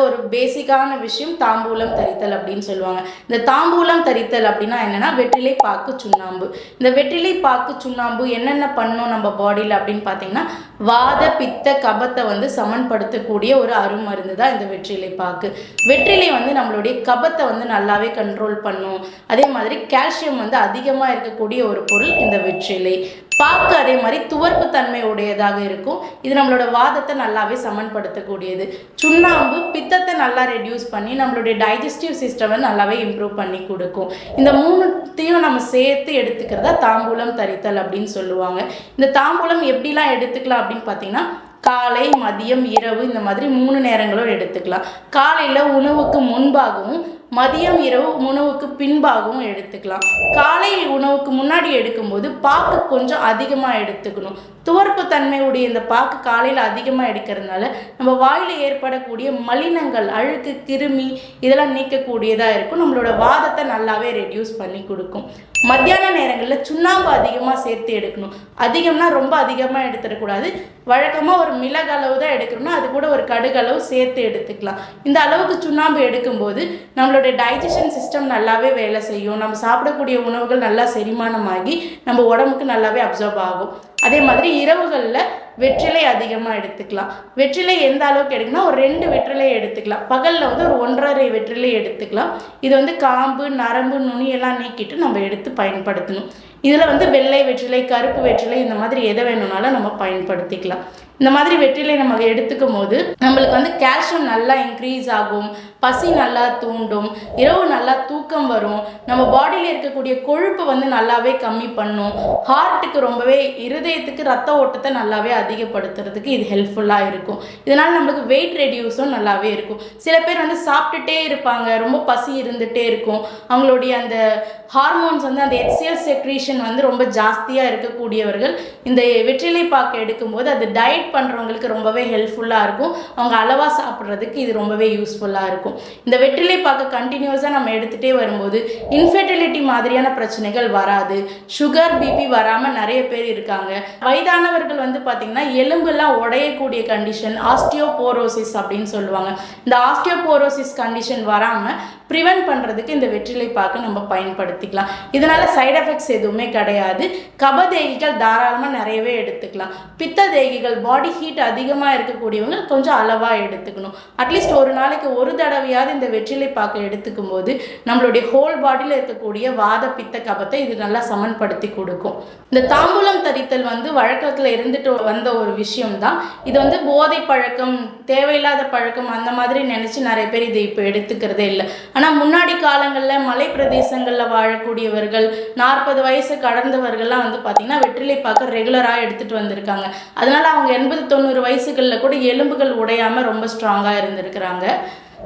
ஒரு பேசிக்கான விஷயம் தாம்பூலம் தரித்தல் அப்படின்னு சொல்லுவாங்க. இந்த தாம்பூலம் தரித்தல் அப்படின்னா என்னன்னா, வெற்றிலை பாக்கு சுண்ணாம்பு. இந்த வெற்றிலை பாக்கு சுண்ணாம்பு என்னென்ன பண்ணும் நம்ம பாடியில் அப்படின்னு பார்த்தீங்கன்னா, வாத பித்த கபத்தை வந்து சமன்படுத்தக்கூடிய ஒரு அருமருந்து தான் இந்த வெற்றிலை பாக்கு. வெற்றிலை வந்து நம்மளுடைய கபத்தை வந்து நல்லாவே கண்ட்ரோல் பண்ணும். அதே மாதிரி கால்சியம் வந்து அதிகமாக இருக்கக்கூடிய ஒரு பொருள் இந்த வெற்றிலை பாக்கு. அதே மாதிரி துவர்ப்பு தன்மை உடையதாக இருக்கும். இது நம்மளோட வாதத்தை நல்லாவே சமன்படுத்தக்கூடியது. சுண்ணாம்பு பித்தத்தை நல்லா ரெடியூஸ் பண்ணி நம்மளுடைய டைஜஸ்டிவ் சிஸ்டமை நல்லாவே இம்ப்ரூவ் பண்ணி கொடுக்கும். இந்த மூணுத்தையும் நம்ம சேர்த்து எடுத்துக்கிறதா தாம்பூலம் தரித்தல் அப்படின்னு சொல்லுவாங்க. இந்த தாம்பூலம் எப்படிலாம் எடுத்துக்கலாம் அப்படின்னு பார்த்தீங்கன்னா, காலை மதியம் இரவு இந்த மாதிரி 3 நேரங்களும் எடுத்துக்கலாம். காலையில் உணவுக்கு முன்பாகவும் மதியம் இரவு உணவுக்கு பின்பாகவும் எடுத்துக்கலாம். காலை உணவுக்கு முன்னாடி எடுக்கும்போது பாக்கு கொஞ்சம் அதிகமாக எடுத்துக்கணும். துவர்ப்பு தன்மையுடைய இந்த பாக்கு காலையில் அதிகமாக எடுக்கிறதுனால நம்ம வாயில் ஏற்படக்கூடிய மலினங்கள், அழுக்கு, கிருமி இதெல்லாம் நீக்கக்கூடியதாக இருக்கும். நம்மளோட வாதத்தை நல்லாவே ரெடியூஸ் பண்ணி கொடுக்கும். மத்தியான நேரங்களில் சுண்ணாம்பு அதிகமாக சேர்த்து எடுக்கணும். அதிகம்னா ரொம்ப அதிகமாக எடுத்துடக்கூடாது. வழக்கமாக ஒரு மிளகளவு தான் எடுக்கணும்னா அது கூட ஒரு கடுகளவு சேர்த்து எடுத்துக்கலாம். இந்த அளவுக்கு சுண்ணாம்பு எடுக்கும்போது நம்மளுடைய டைஜஷன் சிஸ்டம் நல்லாவே வேலை செய்யும். நம்ம சாப்பிடக்கூடிய உணவுகள் நல்லா செரிமானமாகி நம்ம உடம்புக்கு நல்லாவே அப்சர்வ் ஆகும். அதே மாதிரி இரவுகளில் வெற்றிலை அதிகமாக எடுத்துக்கலாம். வெற்றிலை எந்த அளவுக்கு எடுக்கணும்னா ஒரு 2 வெற்றிலை எடுத்துக்கலாம். பகலில் வந்து ஒரு 1.5 வெற்றிலை எடுத்துக்கலாம். இது வந்து காம்பு, நரம்பு, நுனியெல்லாம் நீக்கிட்டு நம்ம எடுத்து பயன்படுத்தணும். இதில் வந்து வெள்ளை வெற்றிலை, கருப்பு வெற்றிலை இந்த மாதிரி எதை வேணும்னாலும் நம்ம பயன்படுத்திக்கலாம். இந்த மாதிரி வெற்றிலை நம்ம எடுத்துக்கும் போது நம்மளுக்கு வந்து கால்சியம் நல்லா இன்க்ரீஸ் ஆகும், பசி நல்லா தூண்டும், இரவு நல்லா தூக்கம் வரும், நம்ம பாடியில் இருக்கக்கூடிய கொழுப்பு வந்து நல்லாவே கம்மி பண்ணும், ஹார்ட்டுக்கு ரொம்பவே இருதயத்துக்கு ரத்த ஓட்டத்தை நல்லாவே அதிகப்படுத்துறதுக்கு இது ஹெல்ப்ஃபுல்லாக இருக்கும். இதனால் நம்மளுக்கு வெயிட் ரெடியூஸும் நல்லாவே இருக்கும். சில பேர் வந்து சாப்பிட்டுட்டே இருப்பாங்க, ரொம்ப பசி இருந்துகிட்டே இருக்கும், அவங்களுடைய அந்த ஹார்மோன்ஸ் வந்து அந்த HCl செக்ரீஷன் வந்து ரொம்ப ஜாஸ்தியாக இருக்கக்கூடியவர்கள் இந்த வெற்றிலை பாக்கு எடுக்கும்போது அது டயட் பண்ணுறவங்களுக்கு ரொம்பவே ஹெல்ப்ஃபுல்லாக இருக்கும். அவங்க அளவாக சாப்பிட்றதுக்கு இது ரொம்பவே யூஸ்ஃபுல்லாக இருக்கும். இந்த வெற்றிலை பாக்கு கண்டினியூஸாக நம்ம எடுத்துகிட்டே வரும்போது இன்ஃபெர்டிலிட்டி மாதிரியான பிரச்சனைகள் வராது. சுகர், பிபி வராமல் நிறைய பேர் இருக்காங்க. வயதானவர்கள் வந்து பார்த்திங்கன்னா எலும்பெல்லாம் உடையக்கூடிய கண்டிஷன், ஆஸ்டியோபோரோசிஸ் அப்படின்னு சொல்லுவாங்க. இந்த ஆஸ்டியோபோரோசிஸ் கண்டிஷன் வராமல் ப்ரிவென்ட் பண்ணுறதுக்கு இந்த வெற்றிலை பாக்கு நம்ம பயன்படுத்திக்கலாம். இதனால் சைட் எஃபெக்ட்ஸ் எதுவுமே கிடையாது. கபதேகிகள் தாராளமாக நிறையவே எடுத்துக்கலாம். பித்த தேகிகள், பாடி ஹீட் அதிகமாக இருக்கக்கூடியவங்க கொஞ்சம் அளவாக எடுத்துக்கணும். அட்லீஸ்ட் ஒரு நாளைக்கு ஒரு தடவையாவது இந்த வெற்றிலை பாக்கை எடுத்துக்கும் போது நம்மளுடைய ஹோல் பாடியில் இருக்கக்கூடிய வாத பித்த கபத்தை இது நல்லா சமன்படுத்தி கொடுக்கும். இந்த தாம்பூலம் தரித்தல் வந்து வழக்கத்தில் இருந்துட்டு வந்த ஒரு விஷயம்தான். இது வந்து போதை பழக்கம், தேவையில்லாத பழக்கம் அந்த மாதிரி நினச்சி நிறைய பேர் இதை இப்போ எடுத்துக்கிறதே இல்லை. ஆனால் முன்னாடி காலங்களில் மலை பிரதேசங்களில் வாழக்கூடியவர்கள், 40 வயசு கடந்தவர்கள்லாம் வந்து பார்த்திங்கன்னா வெற்றிலை பாக்க ரெகுலராக எடுத்துகிட்டு வந்திருக்காங்க. அதனால் அவங்க 80-90 வயசுகளில் கூட எலும்புகள் உடையாமல் ரொம்ப ஸ்ட்ராங்காக இருந்திருக்கிறாங்க.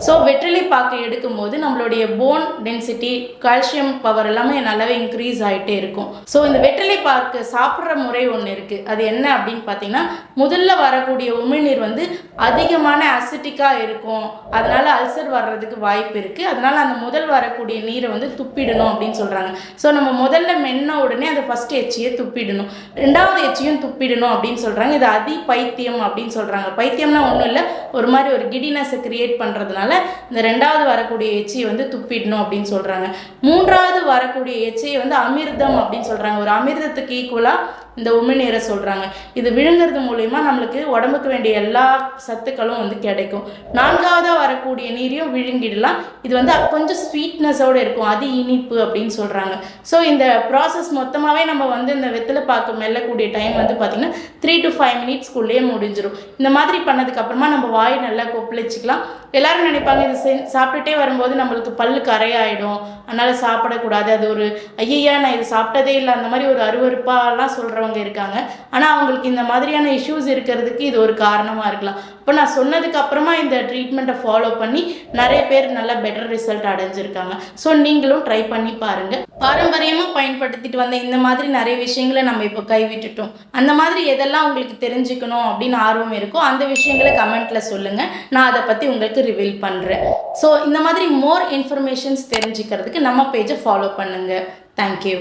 ஸோ வெற்றிலை பாக்கு எடுக்கும்போது நம்மளுடைய போன் டென்சிட்டி, கால்சியம் பவர் எல்லாமே நல்லாவே இன்க்ரீஸ் ஆகிட்டே இருக்கும். ஸோ இந்த வெற்றிலை பாக்கு சாப்பிட்ற முறை ஒன்று இருக்குது. அது என்ன அப்படின்னு பார்த்தீங்கன்னா, முதல்ல வரக்கூடிய உமிழ்நீர் வந்து அதிகமான அசிட்டிக்காக இருக்கும். அதனால் அல்சர் வர்றதுக்கு வாய்ப்பு இருக்குது. அதனால் அந்த முதல் வரக்கூடிய நீரை வந்து துப்பிடணும் அப்படின்னு சொல்கிறாங்க. ஸோ நம்ம முதல்ல மென்ன உடனே அந்த ஃபஸ்ட் எச்சியை துப்பிடணும், 2வது எச்சியும் துப்பிடணும் அப்படின்னு சொல்கிறாங்க. இது அதி பைத்தியம் அப்படின்னு சொல்கிறாங்க. பைத்தியம்னா ஒன்றும் இல்லை, ஒரு மாதிரி ஒரு கிடினஸை கிரியேட் பண்ணுறதுனால இந்த 2வது வரக்கூடிய எச்சியை வந்து துப்பிடணும் அப்படின்னு சொல்கிறாங்க. 3வது வரக்கூடிய எச்சியை வந்து அமிர்தம் அப்படின்னு சொல்கிறாங்க. ஒரு அமிர்தத்துக்கு ஈக்குவலாக இந்த உமிழ்நீரை சொல்கிறாங்க. இது விழுங்குறது மூலயமா நம்மளுக்கு உடம்புக்கு வேண்டிய எல்லா சத்துக்களும் வந்து கிடைக்கும். 4வதாக வரக்கூடிய நீரையும் விழுங்கிடலாம். இது வந்து கொஞ்சம் ஸ்வீட்னஸோடு இருக்கும், அது இனிப்பு அப்படின்னு சொல்கிறாங்க. ஸோ இந்த ப்ராசஸ் மொத்தமாகவே நம்ம வந்து இந்த வெற்றிலை பாக்கு மெல்லக்கூடிய டைம் வந்து பார்த்திங்கன்னா 3 to 5 மினிட்ஸ்க்குள்ளேயே முடிஞ்சிடும். இந்த மாதிரி பண்ணதுக்கப்புறமா நம்ம வாய் நல்லா கொப்பளிச்சிக்கலாம். எல்லோரும் நினைப்பாங்க இது சாப்பிட்டுட்டே வரும்போது நம்மளுக்கு பல்லு கரையாயிடும், அதனால் சாப்பிடக்கூடாது, அது ஒரு ஐயா நான் இது சாப்பிட்டதே இல்லை அந்த மாதிரி ஒரு அருவருப்பாலாம் சொல்கிறவங்க இருக்காங்க. ஆனால் அவங்களுக்கு இந்த மாதிரியான இஷ்யூஸ் இருக்கிறதுக்கு இது ஒரு காரணமாக இருக்கலாம். இப்போ நான் சொன்னதுக்கு அப்புறமா இந்த ட்ரீட்மெண்ட்டை ஃபாலோ பண்ணி நிறைய பேர் நல்ல பெட்டர் ரிசல்ட் அடைஞ்சிருக்காங்க. ஸோ நீங்களும் ட்ரை பண்ணி பாருங்கள். பாரம்பரியமாக பயன்படுத்திட்டு வந்த இந்த மாதிரி நிறைய விஷயங்களை நம்ம இப்போ கைவிட்டுட்டோம். அந்த மாதிரி எதெல்லாம் உங்களுக்கு தெரிஞ்சுக்கணும் அப்படின்னு ஆர்வம் இருக்கோ அந்த விஷயங்களை கமெண்ட்டில் சொல்லுங்கள், நான் அதை பற்றி உங்களுக்கு ரிவீல் பண்ணுறேன். ஸோ இந்த மாதிரி மோர் இன்ஃபர்மேஷன்ஸ் தெரிஞ்சுக்கிறதுக்கு நம்ம பேஜை ஃபாலோ பண்ணுங்கள். தேங்க்யூ.